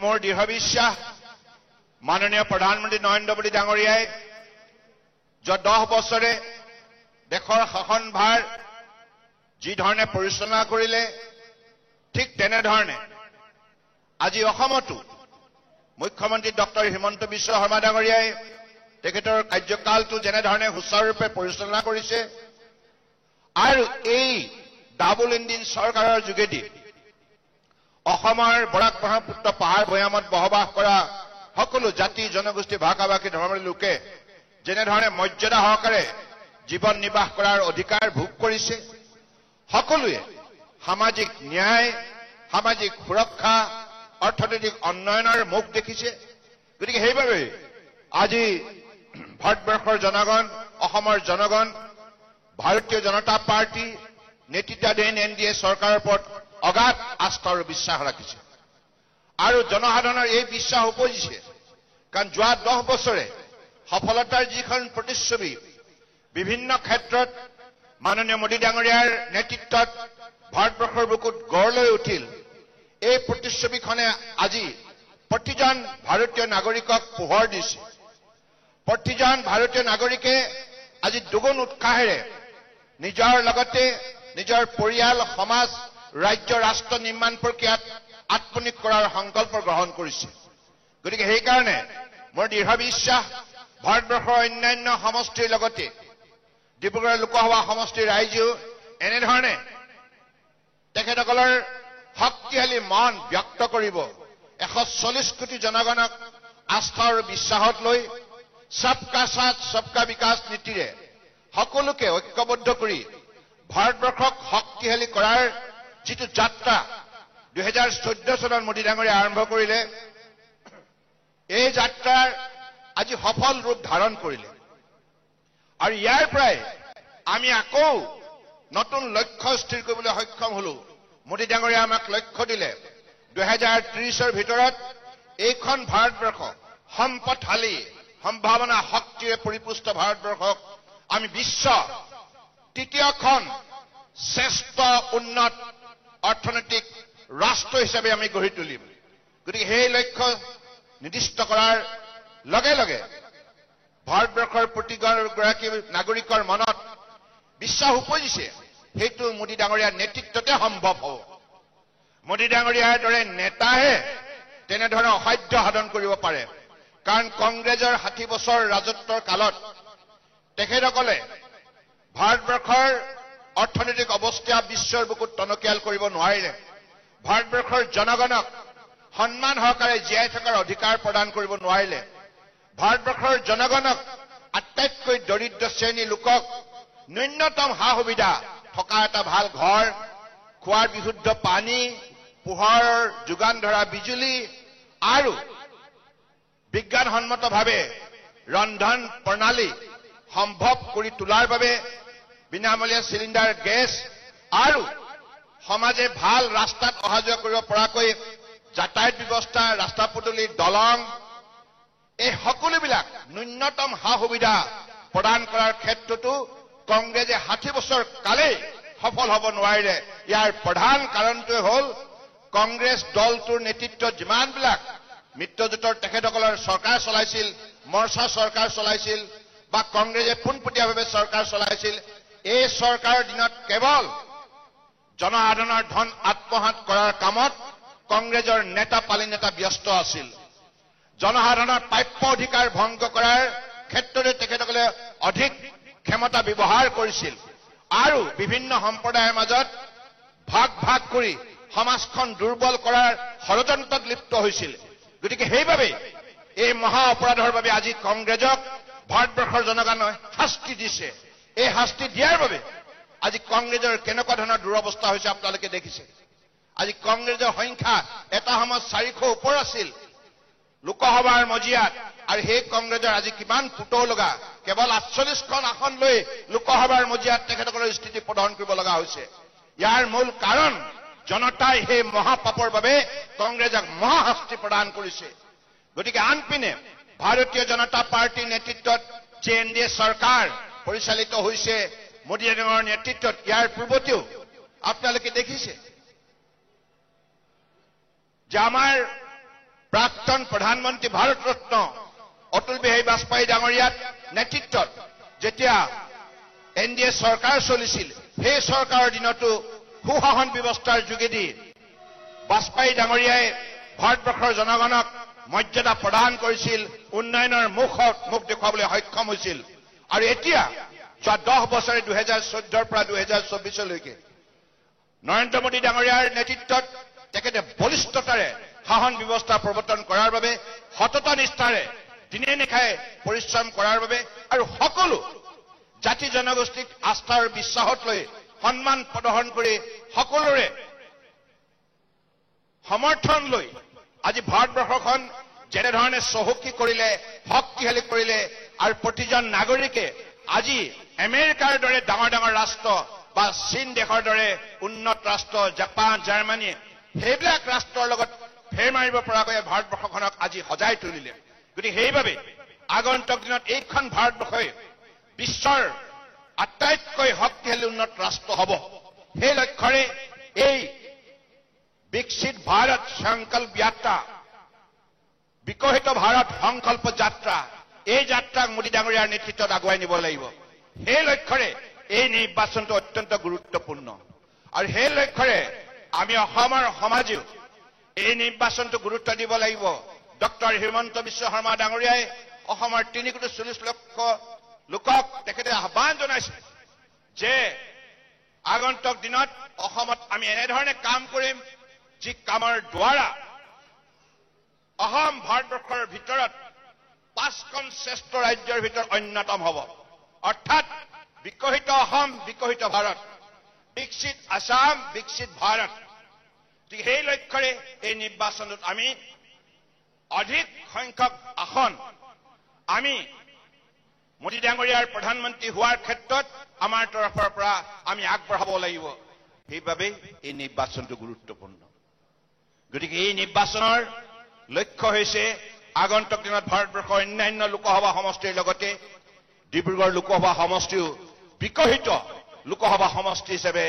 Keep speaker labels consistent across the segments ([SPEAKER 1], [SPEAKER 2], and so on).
[SPEAKER 1] মোৰ দৃঢ় বিশ্বাস মাননীয় প্ৰধানমন্ত্ৰী নৰেন্দ্ৰ মোদী ডাঙৰীয়াই যোৱা 10 বছৰে দেশৰ শাসনভাৰ যি ধৰণে পৰিচালনা কৰিলে ঠিক তেনেধৰণে আজি অসমতো মুখ্যমন্ত্ৰী ডক্টৰ হিমন্ত বিশ্ব শৰ্মা ডাঙৰীয়াই তেখেতৰ কাৰ্যকালটো যেনেধৰণে সুচাৰুৰূপে পৰিচালনা কৰিছে আৰু এই ডাবল ইঞ্জিন চৰকাৰৰ যোগেদি অসমৰ বৰাক ব্ৰহ্মপুত্ৰ পাহাৰ ভৈয়ামত বসবাস কৰা সকলো জাতি জনগোষ্ঠী ভাষা ভাষী ধৰ্মৰ লোকে যেনেধৰণে মৰ্যাদা সহকাৰে জীৱন নিৰ্বাহ কৰাৰ অধিকাৰ ভোগ কৰিছে সকলোৱে সামাজিক ন্যায় সামাজিক সুৰক্ষা অৰ্থনৈতিক উন্নয়নৰ মুখ দেখিছে গতিকে সেইবাবে আজি ভাৰতবৰ্ষৰ জনগণ অসমৰ জনগণ ভাৰতীয় জনতা পাৰ্টি নেতৃত্বাধীন এনডিএ চৰকাৰৰ ওপৰত অগাধ আস্থা আৰু বিশ্বাস ৰাখিছে আৰু জনসাধাৰণৰ এই বিশ্বাস উপজিছে কাৰণ যোৱা 10 বছৰে সফলতাৰ যিখন প্ৰতিচ্ছবি বিভিন্ন ক্ষেত্ৰত মাননীয় মোদী ডাঙৰীয়াৰ নেতৃত্বত ভাৰতবৰ্ষৰ বুকুত গঢ় লৈ উঠিল এই প্ৰতিচ্ছবিখনে আজি প্ৰতিজন ভাৰতীয় নাগৰিকক পোহৰ দিছে প্ৰতিজন ভাৰতীয় নাগৰিকে আজি দুগুণ উৎসাহেৰে নিজৰ লগতে নিজৰ পৰিয়াল সমাজ ৰাজ্য ৰাষ্ট্ৰ নিৰ্মাণ প্ৰক্ৰিয়াত আত্মনিয়োগ কৰাৰ সংকল্প গ্ৰহণ কৰিছে গতিকে সেইকাৰণে মোৰ দৃঢ় বিশ্বাস ভাৰতবৰ্ষৰ অন্যান্য সমষ্টিৰ লগতে ডিব্ৰুগড় লোকসভা সমষ্টিৰ ৰাইজেও এনেধৰণে তেখেতসকলৰ শক্তিশালী মন ব্যক্ত কৰিব 140 কোটি জনগণক আস্থা আৰু বিশ্বাসত লৈ সবকা সাথ সবকা বিকাশ নীতিৰে সকলোকে ঐক্যবদ্ধ কৰি ভাৰতবৰ্ষক শক্তিশালী কৰাৰ যিটো যাত্ৰা 2014 চনত মোদী ডাঙৰীয়াই আৰম্ভ কৰিলে এই যাত্ৰাৰ আজি সফল ৰূপ ধাৰণ কৰিলে আৰু ইয়াৰ পৰাই আমি আকৌ নতুন লক্ষ্য স্থিৰ কৰিবলৈ সক্ষম হলো মোদী ডাঙৰীয়াই আমাক লক্ষ্য দিলে 2030ৰ ভিতৰত এইখন ভাৰতবৰ্ষ সম্পদশালী সম্ভাৱনা শক্তিৰে পৰিপুষ্ট ভাৰতবৰ্ষক আমি বিশ্ব তৃতীয়খন শ্ৰেষ্ঠ উন্নত অৰ্থনৈতিক ৰাষ্ট্ৰ হিচাপে আমি গঢ়ি তুলিম গতিকে সেই লক্ষ্য নিৰ্দিষ্ট কৰাৰ লগে লগে ভাৰতবৰ্ষৰ প্ৰতিগৰাকী নাগৰিকৰ মনত বিশ্বাস উপজিছে সেইটো মোদী ডাঙৰীয়াৰ নেতৃত্বতে সম্ভৱ হ'ব মোদী ডাঙৰীয়াৰ দৰে নেতাহে তেনেধৰণে অসাধ্য সাধন কৰিব পাৰে কাৰণ কংগ্ৰেছৰ 60 বছৰ ৰাজত্বৰ কালত তেখেতসকলে ভাৰতবৰ্ষৰ অৰ্থনৈতিক অৱস্থা বিশ্বৰ বুকুত টনকিয়াল কৰিব নোৱাৰিলে ভাৰতবৰ্ষৰ জনগণক সন্মান সহকাৰে জীয়াই থকাৰ অধিকাৰ প্ৰদান কৰিব নোৱাৰিলে ভাৰতবৰ্ষৰ জনগণক আটাইতকৈ দৰিদ্ৰ শ্ৰেণীৰ লোকক ন্যূনতম সা সুবিধা থকা এটা ভাল ঘৰ খোৱাৰ বিশুদ্ধ পানী পোহৰৰ যোগান ধৰা বিজুলী আৰু বিজ্ঞানসন্মতভাৱে ৰন্ধন প্ৰণালী সম্ভৱ কৰি তোলাৰ বাবে বিনামূলীয়া চিলিণ্ডাৰ গেছ আৰু সমাজে ভাল ৰাস্তাত অহা যোৱা কৰিব পৰাকৈ যাতায়াত ব্যৱস্থা ৰাস্তা পদূলি দলং এই সকলোবিলাক ন্যূনতম সা সুবিধা প্ৰদান কৰাৰ ক্ষেত্ৰতো কংগ্ৰেছে 60 বছৰ কালেই সফল হ'ব নোৱাৰিলে ইয়াৰ প্ৰধান কাৰণটোৱে হ'ল কংগ্ৰেছ দলটোৰ নেতৃত্বত যিমানবিলাক মিত্ৰজোঁটৰ তেখেতসকলৰ চৰকাৰ চলাইছিল মৰ্চা চৰকাৰ চলাইছিল বা কংগ্ৰেছে পোনপটীয়াভাৱে চৰকাৰ চলাইছিল এই চৰকাৰৰ দিনত কেৱল জনসাধাৰণৰ ধন আত্মসাৎ কৰাৰ কামত কংগ্ৰেছৰ নেতা পালি নেতা ব্যস্ত আছিল জনসাধাৰণৰ প্ৰাপ্য অধিকাৰ ভংগ কৰাৰ ক্ষেত্ৰতে তেখেতসকলে অধিক ক্ষমতা ব্যৱহাৰ কৰিছিল আৰু বিভিন্ন সম্প্ৰদায়ৰ মাজত ভাগ ভাগ কৰি সমাজখন দুৰ্বল কৰাৰ ষড়যন্ত্ৰত লিপ্ত হৈছিল গতিকে সেইবাবে এই মহা অপৰাধৰ বাবে আজি কংগ্ৰেছক ভাৰতবৰ্ষৰ জনগণে শাস্তি দিছে এই শাস্তি দিয়াৰ বাবে আজি কংগ্ৰেছৰ কেনেকুৱা ধৰণৰ দুৰৱস্থা হৈছে আপোনালোকে দেখিছে আজি কংগ্ৰেছৰ সংখ্যা এটা সময়ত 400 ওপৰ আছিল লোকসভাৰ মজিয়াত আৰু সেই কংগ্ৰেছৰ আজি কিমান পুতৌ লগা কেৱল 48খন আসন লৈ লোকসভাৰ মজিয়াত তেখেতসকলৰ স্থিতি প্ৰদৰ্শন কৰিব লগা হৈছে ইয়াৰ মূল কাৰণ জনতাই সেই মহাপাপৰ বাবে কংগ্ৰেছক মহাশাস্তি প্ৰদান কৰিছে গতিকে আনপিনে ভাৰতীয় জনতা পাৰ্টিৰ নেতৃত্বত যে এনডিএ চৰকাৰ পৰিচালিত হৈছে মোদী ডাঙৰীয়াৰ নেতৃত্বত ইয়াৰ পূৰ্বতেও আপোনালোকে দেখিছে যে আমাৰ প্ৰাক্তন প্ৰধানমন্ত্ৰী ভাৰত ৰত্ন অটল বিহাৰী বাজপেয়ী ডাঙৰীয়াৰ নেতৃত্বত যেতিয়া এনডিএ চৰকাৰ চলিছিল সেই চৰকাৰৰ দিনতো সুশাসন ব্যৱস্থাৰ যোগেদি বাজপেয়ী ডাঙৰীয়াই ভাৰতবৰ্ষৰ জনগণক মৰ্যাদা প্ৰদান কৰিছিল উন্নয়নৰ মুখ দেখুৱাবলৈ সক্ষম হৈছিল আৰু এতিয়া যোৱা 10 বছৰে 2014 পৰা 2024লৈকে নৰেন্দ্ৰ মোদী ডাঙৰীয়াৰ নেতৃত্বত তেখেতে বলিষ্ঠতাৰে শাসন ব্যৱস্থা প্ৰৱৰ্তন কৰাৰ বাবে সততা নিষ্ঠাৰে দিনে নিশাই পৰিশ্ৰম কৰাৰ বাবে আৰু সকলো জাতি জনগোষ্ঠীক আস্থা আৰু বিশ্বাসত লৈ সন্মান প্ৰদৰ্শন কৰি সকলোৰে সমৰ্থন লৈ আজি ভাৰতবৰ্ষখন যেনেধৰণে চহকী কৰিলে শক্তিশালী কৰিলে আৰু প্ৰতিজন নাগৰিকে আজি আমেৰিকাৰ দৰে ডাঙৰ ডাঙৰ ৰাষ্ট্ৰ বা চীন দেশৰ দৰে উন্নত ৰাষ্ট্ৰ জাপান জাৰ্মানী সেইবিলাক ৰাষ্ট্ৰৰ লগত ফেৰ মাৰিব পৰাকৈ ভাৰতবৰ্ষখনক আজি সজাই তুলিলে গতিকে সেইবাবে আগন্তুক দিনত এইখন ভাৰতবৰ্ষই বিশ্বৰ আটাইতকৈ শক্তিশালী উন্নত ৰাষ্ট্ৰ হ'ব সেই লক্ষ্যৰে এই বিকশিত ভাৰত সংকল্প যাত্ৰা বিকশিত ভাৰত সংকল্প যাত্ৰা এই যাত্ৰাক মোদী ডাঙৰীয়াৰ নেতৃত্বত আগুৱাই নিব লাগিব সেই লক্ষ্যৰে এই নিৰ্বাচনটো অত্যন্ত গুৰুত্বপূৰ্ণ আৰু সেই লক্ষ্যৰে আমি অসমৰ সমাজেও এই নিৰ্বাচনটো গুৰুত্ব দিব লাগিব ডক্টৰ হিমন্ত বিশ্ব শৰ্মা ডাঙৰীয়াই অসমৰ 3.40 লক্ষ লোকক তেখেতে আহ্বান জনাইছে যে আগন্তুক দিনত অসমত আমি এনেধৰণে কাম কৰিম যি কামৰ দ্বাৰা অসম ভাৰতবৰ্ষৰ ভিতৰত 5খন শ্ৰেষ্ঠ ৰাজ্যৰ ভিতৰত অন্যতম হ'ব অৰ্থাৎ বিকশিত অসম বিকশিত ভাৰত বিকশিত আসাম বিকশিত ভাৰত সেই লক্ষ্যৰে এই নিৰ্বাচনত আমি অধিক সংখ্যক আসন আমি মোদী ডাঙৰীয়াৰ প্ৰধানমন্ত্ৰী হোৱাৰ ক্ষেত্ৰত আমাৰ তৰফৰ পৰা আমি আগবঢ়াব লাগিব সেইবাবে এই নিৰ্বাচনটো গুৰুত্বপূৰ্ণ গতিকে এই নিৰ্বাচনৰ লক্ষ্য হৈছে আগন্তুক দিনত ভাৰতবৰ্ষৰ অন্যান্য লোকসভা সমষ্টিৰ লগতে ডিব্ৰুগড় লোকসভা সমষ্টিও বিকশিত লোকসভা সমষ্টি হিচাপে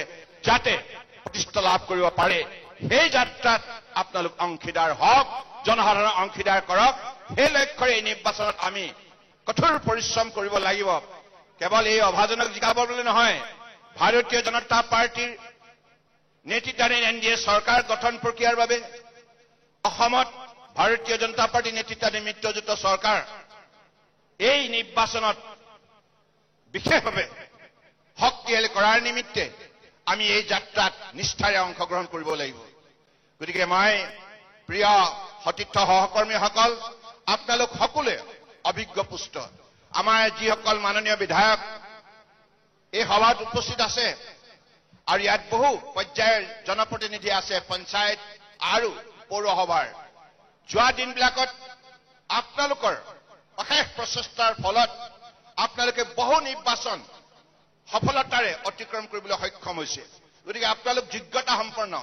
[SPEAKER 1] যাতে প্ৰতিষ্ঠা লাভ কৰিব পাৰে সেই যাত্ৰাত আপোনালোক অংশীদাৰ হওক জনসাধাৰণ অংশীদাৰ কৰক সেই লক্ষ্যৰে এই নিৰ্বাচনত আমি কঠোৰ পৰিশ্ৰম কৰিব লাগিব কেৱল এই অভাজনক জিকাব বুলি নহয় ভাৰতীয় জনতা পাৰ্টিৰ নেতৃত্বাধীন এনডিএ চৰকাৰ গঠন প্ৰক্ৰিয়াৰ বাবে অসমত ভাৰতীয় জনতা পাৰ্টি নেতৃত্বাধীন মিত্ৰজোঁট চৰকাৰ এই নিৰ্বাচনত বিশেষভাৱে শক্তিশালী কৰাৰ নিমিত্তে আমি এই যাত্ৰাত নিষ্ঠাৰে অংশগ্ৰহণ কৰিব লাগিব গতিকে মই প্ৰিয় সতীৰ্থ সহকৰ্মীসকল আপোনালোক সকলোৱে অভিজ্ঞ পুষ্ট আমাৰ যিসকল মাননীয় বিধায়ক এই সভাত উপস্থিত আছে আৰু ইয়াত বহু পৰ্যায়ৰ জনপ্ৰতিনিধি আছে পঞ্চায়ত আৰু পৌৰসভাৰ যোৱা দিনবিলাকত আপোনালোকৰ অশেষ প্ৰচেষ্টাৰ ফলত আপোনালোকে বহু নিৰ্বাচন সফলতাৰে অতিক্ৰম কৰিবলৈ সক্ষম হৈছে গতিকে আপোনালোক যোগ্যতা সম্পন্ন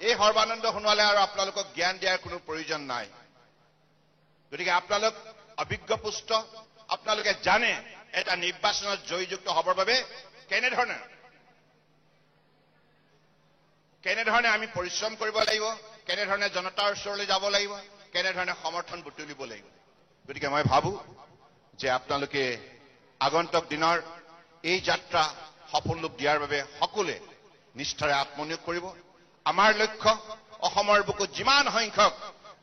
[SPEAKER 1] এই সৰ্বানন্দ সোণোৱালে আৰু আপোনালোকক জ্ঞান দিয়াৰ কোনো প্ৰয়োজন নাই গতিকে আপোনালোক অভিজ্ঞ পুষ্ট আপোনালোকে জানে এটা নিৰ্বাচনত জয়যুক্ত হ'বৰ বাবে কেনেধৰণে আমি পৰিশ্ৰম কৰিব লাগিব কেনেধৰণে জনতাৰ ওচৰলৈ যাব লাগিব কেনেধৰণে সমৰ্থন বুটলিব লাগিব গতিকে মই ভাবো যে আপোনালোকে আগন্তুক দিনৰ এই যাত্ৰা সফল ৰূপ দিয়াৰ বাবে সকলোৱে নিষ্ঠাৰে আত্মনিয়োগ কৰিব আমাৰ লক্ষ্য অসমৰ বুকুত যিমান সংখ্যক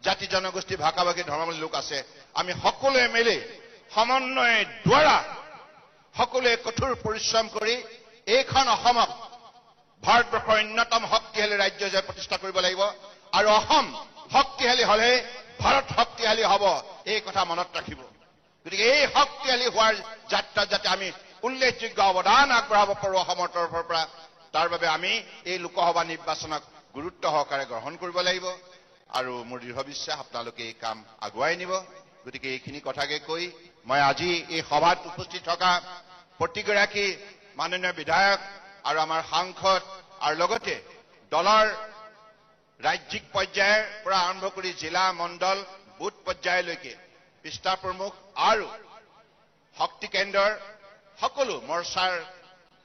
[SPEAKER 1] জাতি জনগোষ্ঠী ভাষা ভাষী ধৰ্মাৱলী লোক আছে আমি সকলোৱে মিলি সমন্বয়ৰ দ্বাৰা সকলোৱে কঠোৰ পৰিশ্ৰম কৰি এইখন অসমক ভাৰতবৰ্ষৰ অন্যতম শক্তিশালী ৰাজ্য হিচাপে প্ৰতিষ্ঠা কৰিব লাগিব আৰু অসম শক্তিশালী হলে ভাৰত শক্তিশালী হ'ব এই কথা মনত ৰাখিব গতিকে এই শক্তিশালী হোৱাৰ যাত্ৰাত যাতে আমি উল্লেখযোগ্য অৱদান আগবঢ়াব পাৰোঁ অসমৰ তৰফৰ পৰা তাৰ বাবে আমি এই লোকসভা নিৰ্বাচনক গুৰুত্ব সহকাৰে গ্ৰহণ কৰিব লাগিব আৰু মোৰ দৃঢ় বিশ্বাস আপোনালোকে এই কাম আগুৱাই নিব গতিকে এইখিনি কথাকে কৈ মই আজি এই সভাত উপস্থিত থকা প্ৰতিগৰাকী মাননীয় বিধায়ক আৰু আমাৰ সাংসদ আৰু লগতে দলৰ ৰাজ্যিক পৰ্যায়ৰ পৰা আৰম্ভ কৰি জিলা মণ্ডল বুথ পৰ্যায়লৈকে পৃষ্ঠা প্ৰমুখ আৰু শক্তি কেন্দ্ৰৰ সকলো মৰ্চাৰ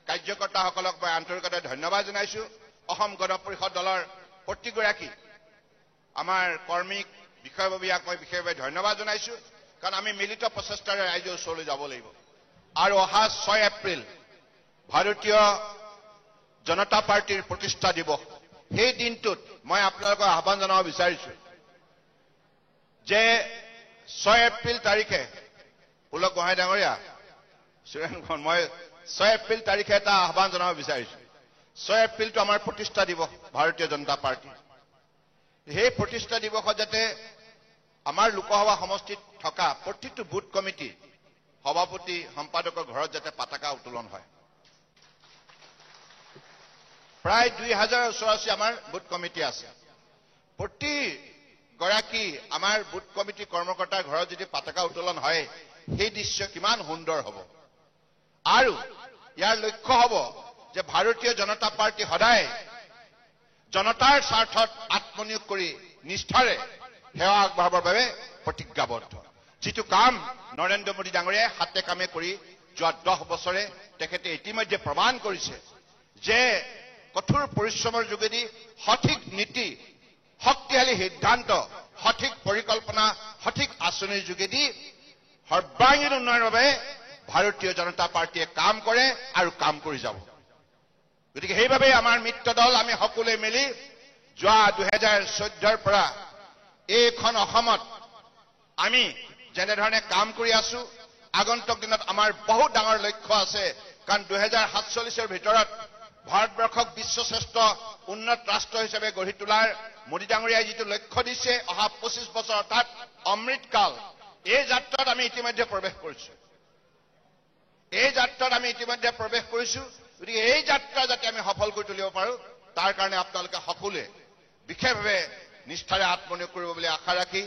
[SPEAKER 1] কাৰ্যকৰ্তাসকলক মই আন্তৰিকতাৰে ধন্যবাদ জনাইছো অসম গণ পৰিষদ দলৰ প্ৰতিগৰাকী আমাৰ কৰ্মীক বিষয়ববীয়াক মই বিশেষভাৱে ধন্যবাদ জনাইছোঁ কাৰণ আমি মিলিত প্ৰচেষ্টাৰে ৰাইজৰ ওচৰলৈ যাব লাগিব আৰু অহা 6 এপ্ৰিল ভাৰতীয় জনতা পাৰ্টিৰ প্ৰতিষ্ঠা দিৱস সেই দিনটোত মই আপোনালোকক আহ্বান জনাব বিচাৰিছোঁ যে 6 এপ্ৰিল তাৰিখে পুলক গোহাঁই ডাঙৰীয়া সুৰেণ মই 6 এপ্ৰিল তাৰিখে এটা আহ্বান জনাব বিচাৰিছোঁ 6 এপ্ৰিলটো আমাৰ প্ৰতিষ্ঠা দিৱস ভাৰতীয় জনতা পাৰ্টি সেই প্ৰতিষ্ঠা দিৱসত যাতে আমাৰ লোকসভা সমষ্টিত থকা প্ৰতিটো বুথ কমিটি সভাপতি সম্পাদকৰ ঘৰত যাতে পতাকা উত্তোলন হয় প্ৰায় 2000 ওচৰা-ওচৰি আমাৰ বুথ কমিটি আছে প্ৰতি গৰাকী আমাৰ বুথ কমিটি কৰ্মকৰ্তাৰ ঘৰত যদি পতাকা উত্তোলন হয় সেই দৃশ্য কিমান সুন্দৰ হ'ব আৰু ইয়াৰ লক্ষ্য হ'ব যে ভাৰতীয় জনতা পাৰ্টি সদায় জনতাৰ স্বাৰ্থত আত্মনিয়োগ কৰি নিষ্ঠাৰে সেৱা আগবঢ়াবৰ বাবে প্ৰতিজ্ঞাবদ্ধ যিটো কাম নৰেন্দ্ৰ মোদী ডাঙৰীয়াই হাতে কামে কৰি যোৱা 10 বছৰে তেখেতে ইতিমধ্যে প্ৰমাণ কৰিছে যে কঠোৰ পৰিশ্ৰমৰ যোগেদি সঠিক নীতি শক্তিশালী সিদ্ধান্ত সঠিক পৰিকল্পনা সঠিক আঁচনিৰ যোগেদি সৰ্বাংগীন উন্নয়নৰ বাবে ভাৰতীয় জনতা পাৰ্টিয়ে কাম কৰে আৰু কাম কৰি যাব গতিকে সেইভাবে আমাৰ মিত্ৰ দল আমি সকলোৱে মিলি যোৱা 2014ৰ পৰা এইখন অসমত আমি যেনেধৰণে কাম কৰি আছো আগন্তুক দিনত আমাৰ বহুত ডাঙৰ লক্ষ্য আছে কাৰণ 2047ৰ ভিতৰত ভাৰতবৰ্ষক বিশ্বশ্ৰেষ্ঠ উন্নত ৰাষ্ট্ৰ হিচাপে গঢ়ি তোলাৰ মোদী ডাঙৰীয়াই যিটো লক্ষ্য দিছে অহা 25 বছৰ অৰ্থাৎ অমৃতকাল এই যাত্ৰাত আমি ইতিমধ্যে প্ৰৱেশ কৰিছো গতিকে এই যাত্ৰা যাতে আমি সফল কৰি তুলিব পাৰো তাৰ কাৰণে আপোনালোকে সকলোৱে বিশেষভাৱে নিষ্ঠাৰে আত্মনিয়োগ কৰিব বুলি আশা ৰাখি